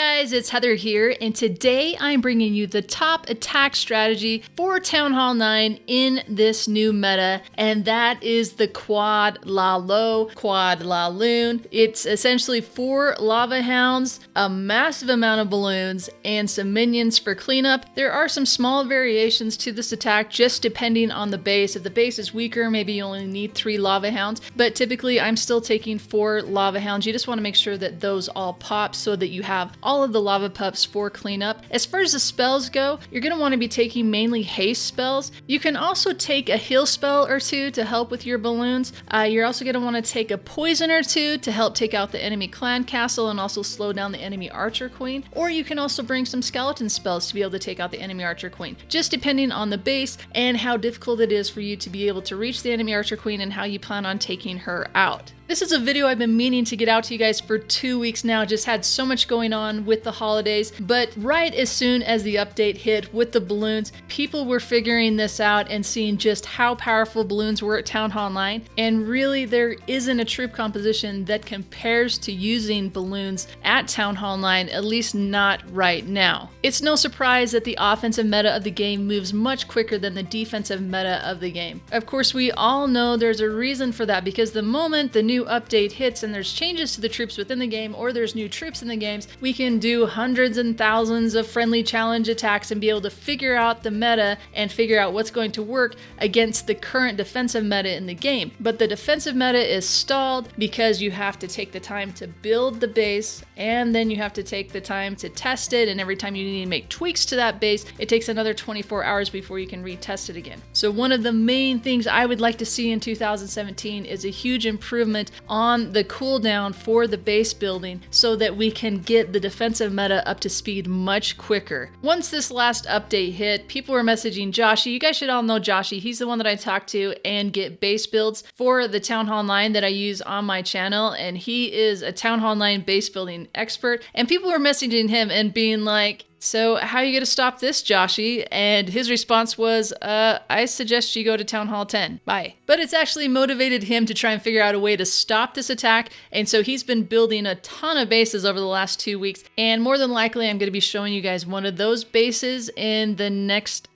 guys, it's Heather here, and today I'm bringing you the top attack strategy for Town Hall 9 in this new meta, and that is the Quad LaLo, Quad LaLoon. It's essentially 4 lava hounds, a massive amount of balloons, and some minions for cleanup. There are some small variations to this attack just depending on the base. If the base is weaker, maybe you only need 3 lava hounds, but typically I'm still taking 4 lava hounds. You just want to make sure that those all pop so that you have all of the lava pups for cleanup. As far as the spells go, you're going to want to be taking mainly haste spells. You can also take a heal spell or 2 to help with your balloons. You're also going to want to take a poison or 2 to help take out the enemy clan castle and also slow down the enemy archer queen. Or you can also bring some skeleton spells to be able to take out the enemy archer queen, just depending on the base and how difficult it is for you to be able to reach the enemy archer queen and how you plan on taking her out. This is a video I've been meaning to get out to you guys for 2 weeks now. Just had so much going on with the holidays, but right as soon as the update hit with the balloons, people were figuring this out and seeing just how powerful balloons were at Town Hall 9. And really, there isn't a troop composition that compares to using balloons at Town Hall 9, at least not right now. It's no surprise that the offensive meta of the game moves much quicker than the defensive meta of the game. Of course, we all know there's a reason for that, because the moment the new update hits and there's changes to the troops within the game, or there's new troops in the games, we can do hundreds and thousands of friendly challenge attacks and be able to figure out the meta and figure out what's going to work against the current defensive meta in the game. But the defensive meta is stalled because you have to take the time to build the base, and then you have to take the time to test it, and every time you need to make tweaks to that base, it takes another 24 hours before you can retest it again. So one of the main things I would like to see in 2017 is a huge improvement on the cooldown for the base building so that we can get the defensive meta up to speed much quicker. Once this last update hit, people were messaging Joshy. You guys should all know Joshy. He's the one that I talk to and get base builds for the Town Hall 9 that I use on my channel, and he is a Town Hall 9 base building expert. And people were messaging him and being like, "So how are you going to stop this, Joshy?" And his response was, I suggest you go to Town Hall 10. Bye. But it's actually motivated him to try and figure out a way to stop this attack. And so he's been building a ton of bases over the last 2 weeks. And more than likely, I'm going to be showing you guys one of those bases in the next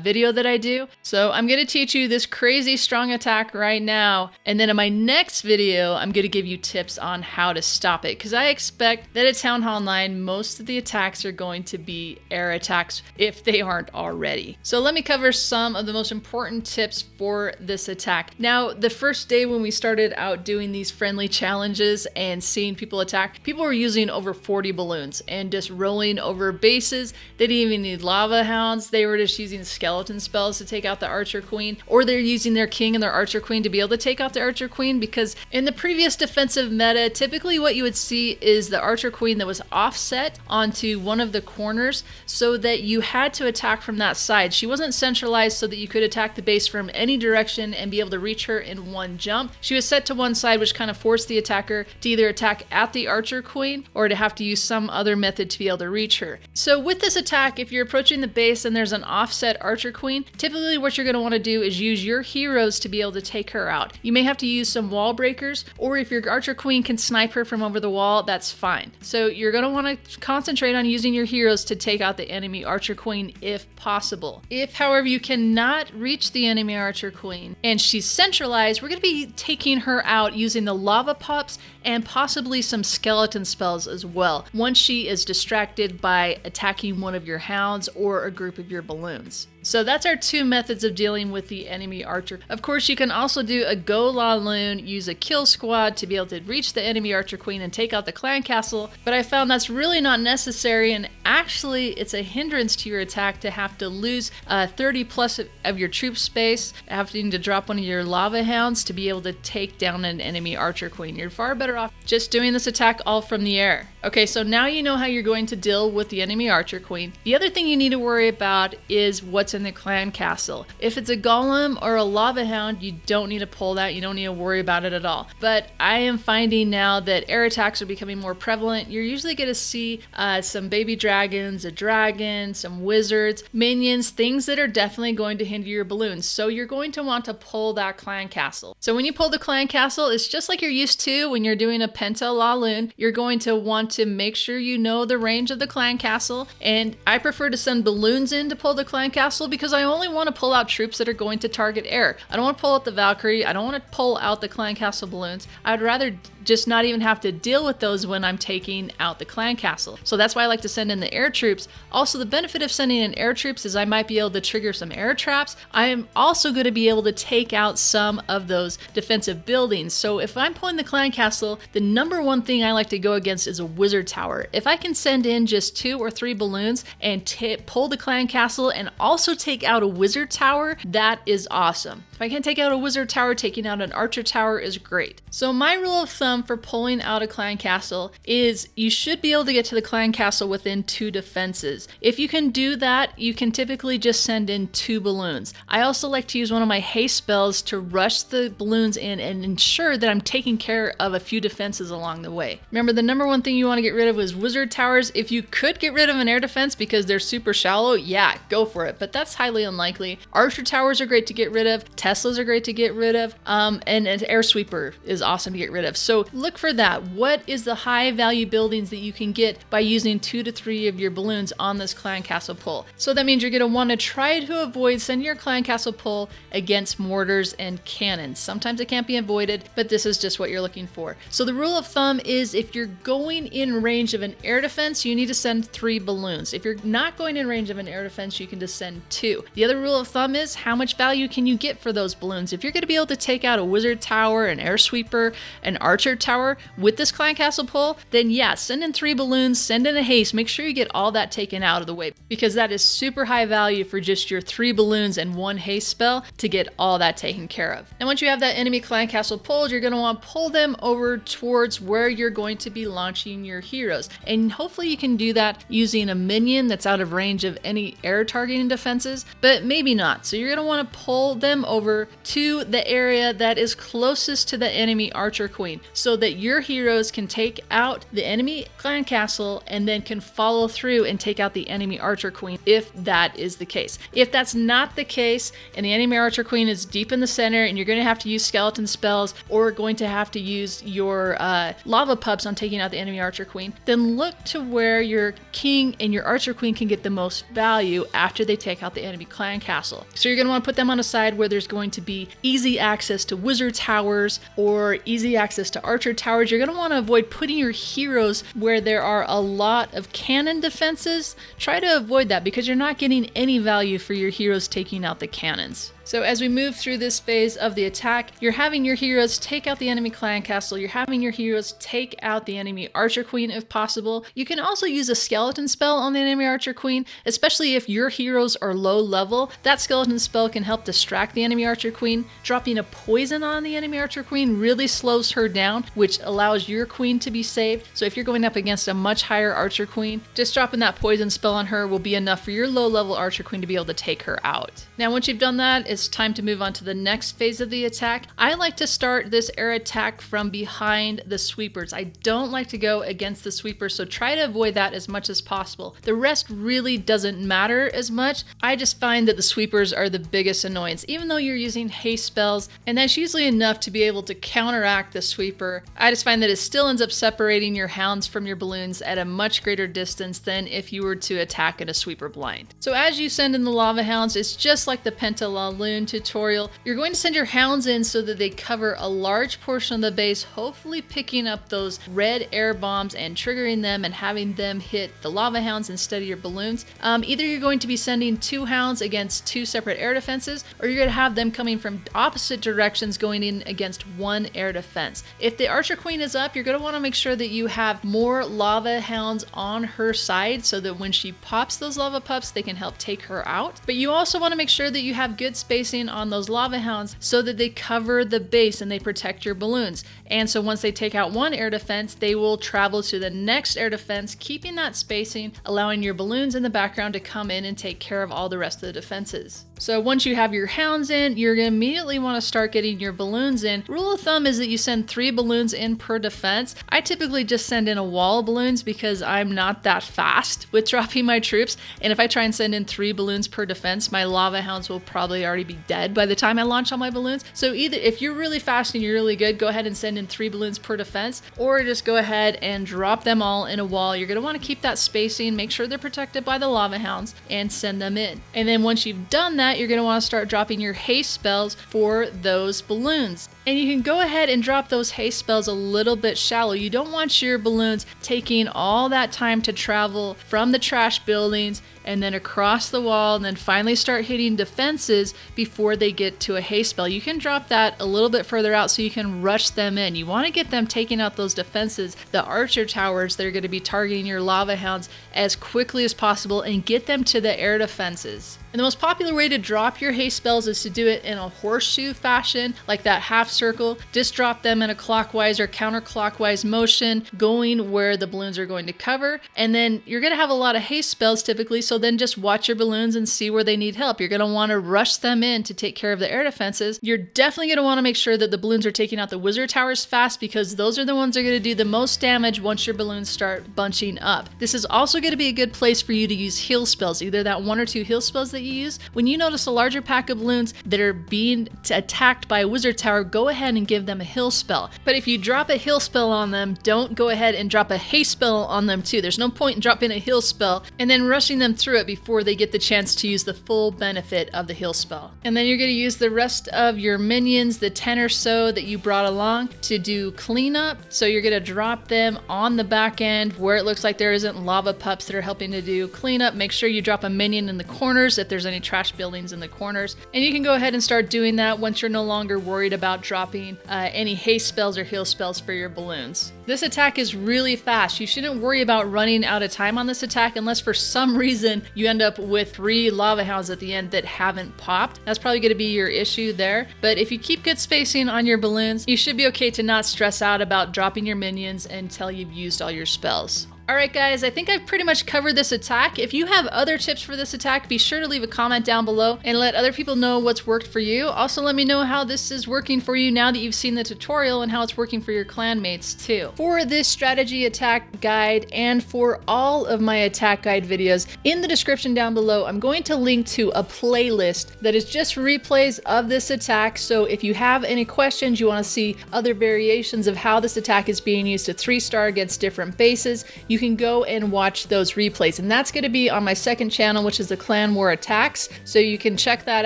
video that I do. So I'm going to teach you this crazy strong attack right now, and then in my next video I'm going to give you tips on how to stop it, because I expect that at Town Hall 9 most of the attacks are going to be air attacks if they aren't already. So let me cover some of the most important tips for this attack. Now, the first day when we started out doing these friendly challenges and seeing people attack, people were using over 40 balloons and just rolling over bases. They didn't even need lava hounds. They were just using skeleton spells to take out the archer queen, or they're using their king and their archer queen to be able to take out the archer queen, because in the previous defensive meta, typically what you would see is the archer queen that was offset onto one of the corners so that you had to attack from that side. She wasn't centralized so that you could attack the base from any direction and be able to reach her in one jump. She was set to one side, which kind of forced the attacker to either attack at the archer queen or to have to use some other method to be able to reach her. So with this attack, if you're approaching the base and there's an offset archer queen, typically what you're going to want to do is use your heroes to be able to take her out. You may have to use some wall breakers, or if your archer queen can snipe her from over the wall, that's fine. So you're going to want to concentrate on using your heroes to take out the enemy archer queen if possible. If, however, you cannot reach the enemy archer queen and she's centralized, we're going to be taking her out using the lava pups and possibly some skeleton spells as well, once she is distracted by attacking one of your hounds or a group of your balloons. So that's our 2 methods of dealing with the enemy archer. Of course, you can also do a go LaLoon, use a kill squad to be able to reach the enemy archer queen and take out the clan castle, but I found that's really not necessary, and actually it's a hindrance to your attack to have to lose 30 plus of your troop space, having to drop one of your lava hounds to be able to take down an enemy archer queen. You're far better off just doing this attack all from the air. Okay, so now you know how you're going to deal with the enemy archer queen. The other thing you need to worry about is what's what's in the clan castle. If it's a golem or a lava hound, you don't need to pull that. You don't need to worry about it at all. But I am finding now that air attacks are becoming more prevalent. You're usually going to see some baby dragons, a dragon, some wizards, minions, things that are definitely going to hinder your balloons. So you're going to want to pull that clan castle. So when you pull the clan castle, it's just like you're used to when you're doing a penta LaLoon. You're going to want to make sure you know the range of the clan castle. And I prefer to send balloons in to pull the clan castle because I only want to pull out troops that are going to target air. I don't want to pull out the Valkyrie. I don't want to pull out the clan castle balloons. I'd rather just not even have to deal with those when I'm taking out the clan castle. So that's why I like to send in the air troops. Also, the benefit of sending in air troops is I might be able to trigger some air traps. I am also going to be able to take out some of those defensive buildings. So if I'm pulling the clan castle, the number one thing I like to go against is a wizard tower. If I can send in just 2 or 3 balloons and pull the clan castle and also take out a wizard tower, that is awesome. If I can take out a wizard tower, taking out an archer tower is great. So my rule of thumb for pulling out a clan castle is you should be able to get to the clan castle within 2 defenses. If you can do that, you can typically just send in 2 balloons. I also like to use one of my haste spells to rush the balloons in and ensure that I'm taking care of a few defenses along the way. Remember, the number one thing you want to get rid of is wizard towers. If you could get rid of an air defense because they're super shallow, yeah, go for it, but that's highly unlikely. Archer towers are great to get rid of. Teslas are great to get rid of, and an air sweeper is awesome to get rid of. So look for that. What is the high value buildings that you can get by using 2 to 3 of your balloons on this clan castle pull? So that means you're going to want to try to avoid sending your clan castle pull against mortars and cannons. Sometimes it can't be avoided, but this is just what you're looking for. So the rule of thumb is if you're going in range of an air defense, you need to send 3 balloons. If you're not going in range of an air defense, you can just send 2. The other rule of thumb is how much value can you get for those balloons? If you're going to be able to take out a wizard tower, an air sweeper, an archer tower with this clan castle pull, then yeah, send in 3 balloons, send in a haste, make sure you get all that taken out of the way because that is super high value for just your 3 balloons and 1 haste spell to get all that taken care of. And once you have that enemy clan castle pulled, you're going to want to pull them over towards where you're going to be launching your heroes. And hopefully you can do that using a minion that's out of range of any air targeting defenses, but maybe not. So you're going to want to pull them over to the area that is closest to the enemy archer queen so that your heroes can take out the enemy clan castle and then can follow through and take out the enemy archer queen if that is the case. If that's not the case and the enemy archer queen is deep in the center and you're going to have to use skeleton spells or going to have to use your lava pups on taking out the enemy archer queen, then look to where your king and your archer queen can get the most value after they take out the enemy clan castle. So you're going to want to put them on a side where there's going to be easy access to wizard towers or easy access to archer towers. You're going to want to avoid putting your heroes where there are a lot of cannon defenses. Try to avoid that because you're not getting any value for your heroes taking out the cannons. So as we move through this phase of the attack, you're having your heroes take out the enemy clan castle. You're having your heroes take out the enemy archer queen if possible. You can also use a skeleton spell on the enemy archer queen, especially if your heroes are low level. That skeleton spell can help distract the enemy archer queen. Dropping a poison on the enemy archer queen really slows her down, which allows your queen to be saved. So if you're going up against a much higher archer queen, just dropping that poison spell on her will be enough for your low level archer queen to be able to take her out. Now once you've done that, it's time to move on to the next phase of the attack. I like to start this air attack from behind the sweepers. I don't like to go against the sweepers, so try to avoid that as much as possible. The rest really doesn't matter as much. I just find that the sweepers are the biggest annoyance. Even though you're using haste spells, and that's usually enough to be able to counteract the sweeper, I just find that it still ends up separating your hounds from your balloons at a much greater distance than if you were to attack in a sweeper blind. So as you send in the lava hounds, it's just like the penta LaLoon tutorial. You're going to send your hounds in so that they cover a large portion of the base, hopefully picking up those red air bombs and triggering them and having them hit the lava hounds instead of your balloons. Either you're going to be sending 2 hounds against 2 separate air defenses, or you're going to have them coming from opposite directions going in against 1 air defense. If the archer queen is up, you're going to want to make sure that you have more lava hounds on her side so that when she pops those lava pups, they can help take her out. But you also want to make sure that you have good spacing on those lava hounds so that they cover the base and they protect your balloons. And so once they take out one air defense, they will travel to the next air defense, keeping that spacing, allowing your balloons in the background to come in and take care of all the rest of the defenses. So once you have your hounds in, you're going to immediately want to start getting your balloons in. Rule of thumb is that you send 3 balloons in per defense. I typically just send in a wall of balloons because I'm not that fast with dropping my troops. And if I try and send in 3 balloons per defense, my lava hounds will probably already be dead by the time I launch all my balloons. So either if you're really fast and you're really good, go ahead and send in 3 balloons per defense, or just go ahead and drop them all in a wall. You're going to want to keep that spacing, make sure they're protected by the lava hounds, and send them in. And then once you've done that, you're going to want to start dropping your haste spells for those balloons. And you can go ahead and drop those haste spells a little bit shallow. You don't want your balloons taking all that time to travel from the trash buildings and then across the wall and then finally start hitting defenses before they get to a haste spell. You can drop that a little bit further out so you can rush them in. You want to get them taking out those defenses, the archer towers that are going to be targeting your lava hounds, as quickly as possible and get them to the air defenses. And the most popular way to drop your haste spells is to do it in a horseshoe fashion, like that half circle. Just drop them in a clockwise or counterclockwise motion, going where the balloons are going to cover. And then you're going to have a lot of haste spells typically, so then just watch your balloons and see where they need help. You're going to want to rush them in to take care of the air defenses. You're definitely going to want to make sure that the balloons are taking out the wizard towers fast, because those are the ones that are going to do the most damage once your balloons start bunching up. This is also going to be a good place for you to use heal spells, either that 1 or 2 heal spells that you use. When you notice a larger pack of balloons that are being attacked by a wizard tower, go ahead and give them a heal spell. But if you drop a heal spell on them, don't go ahead and drop a haste spell on them too. There's no point in dropping a heal spell and then rushing them through it before they get the chance to use the full benefit of the heal spell. And then you're going to use the rest of your minions, the 10 or so that you brought along, to do cleanup. So you're going to drop them on the back end where it looks like there isn't lava pups that are helping to do cleanup. Make sure you drop a minion in the corners if there's any trash buildings in the corners. And you can go ahead and start doing that once you're no longer worried about dropping any haste spells or heal spells for your balloons. This attack is really fast. You shouldn't worry about running out of time on this attack unless for some reason you end up with 3 lava hounds at the end that haven't popped. That's probably going to be your issue there. But if you keep good spacing on your balloons, you should be okay to not stress out about dropping your minions until you've used all your spells. Alright guys, I think I've pretty much covered this attack. If you have other tips for this attack, be sure to leave a comment down below and let other people know what's worked for you. Also let me know how this is working for you now that you've seen the tutorial and how it's working for your clan mates too. For this strategy attack guide and for all of my attack guide videos, in the description down below, I'm going to link to a playlist that is just replays of this attack. So if you have any questions, you want to see other variations of how this attack is being used to 3-star against different bases, you can go and watch those replays, and that's going to be on my second channel, which is the Clan War Attacks. So you can check that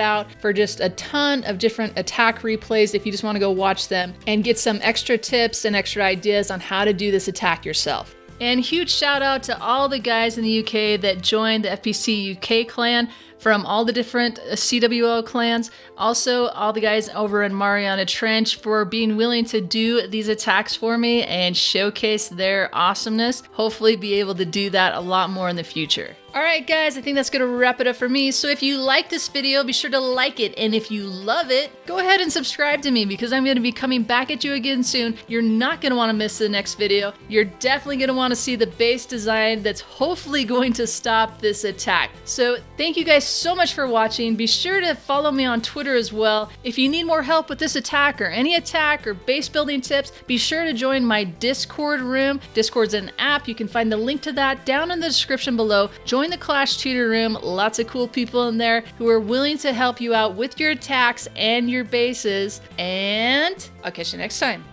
out for just a ton of different attack replays if you just want to go watch them and get some extra tips and extra ideas on how to do this attack yourself. And huge shout out to all the guys in the UK that joined the FPC UK clan from all the different CWL clans. Also, all the guys over in Mariana Trench for being willing to do these attacks for me and showcase their awesomeness. Hopefully be able to do that a lot more in the future. Alright guys, I think that's going to wrap it up for me. So if you like this video, be sure to like it. And if you love it, go ahead and subscribe to me because I'm going to be coming back at you again soon. You're not going to want to miss the next video. You're definitely going to want to see the base design that's hopefully going to stop this attack. So thank you guys so much for watching. Be sure to follow me on Twitter as well. If you need more help with this attack or any attack or base building tips, be sure to join my Discord room. Discord's an app. You can find the link to that down in the description below. Join the Clash Tutor room. Lots of cool people in there who are willing to help you out with your attacks and your bases. And I'll catch you next time.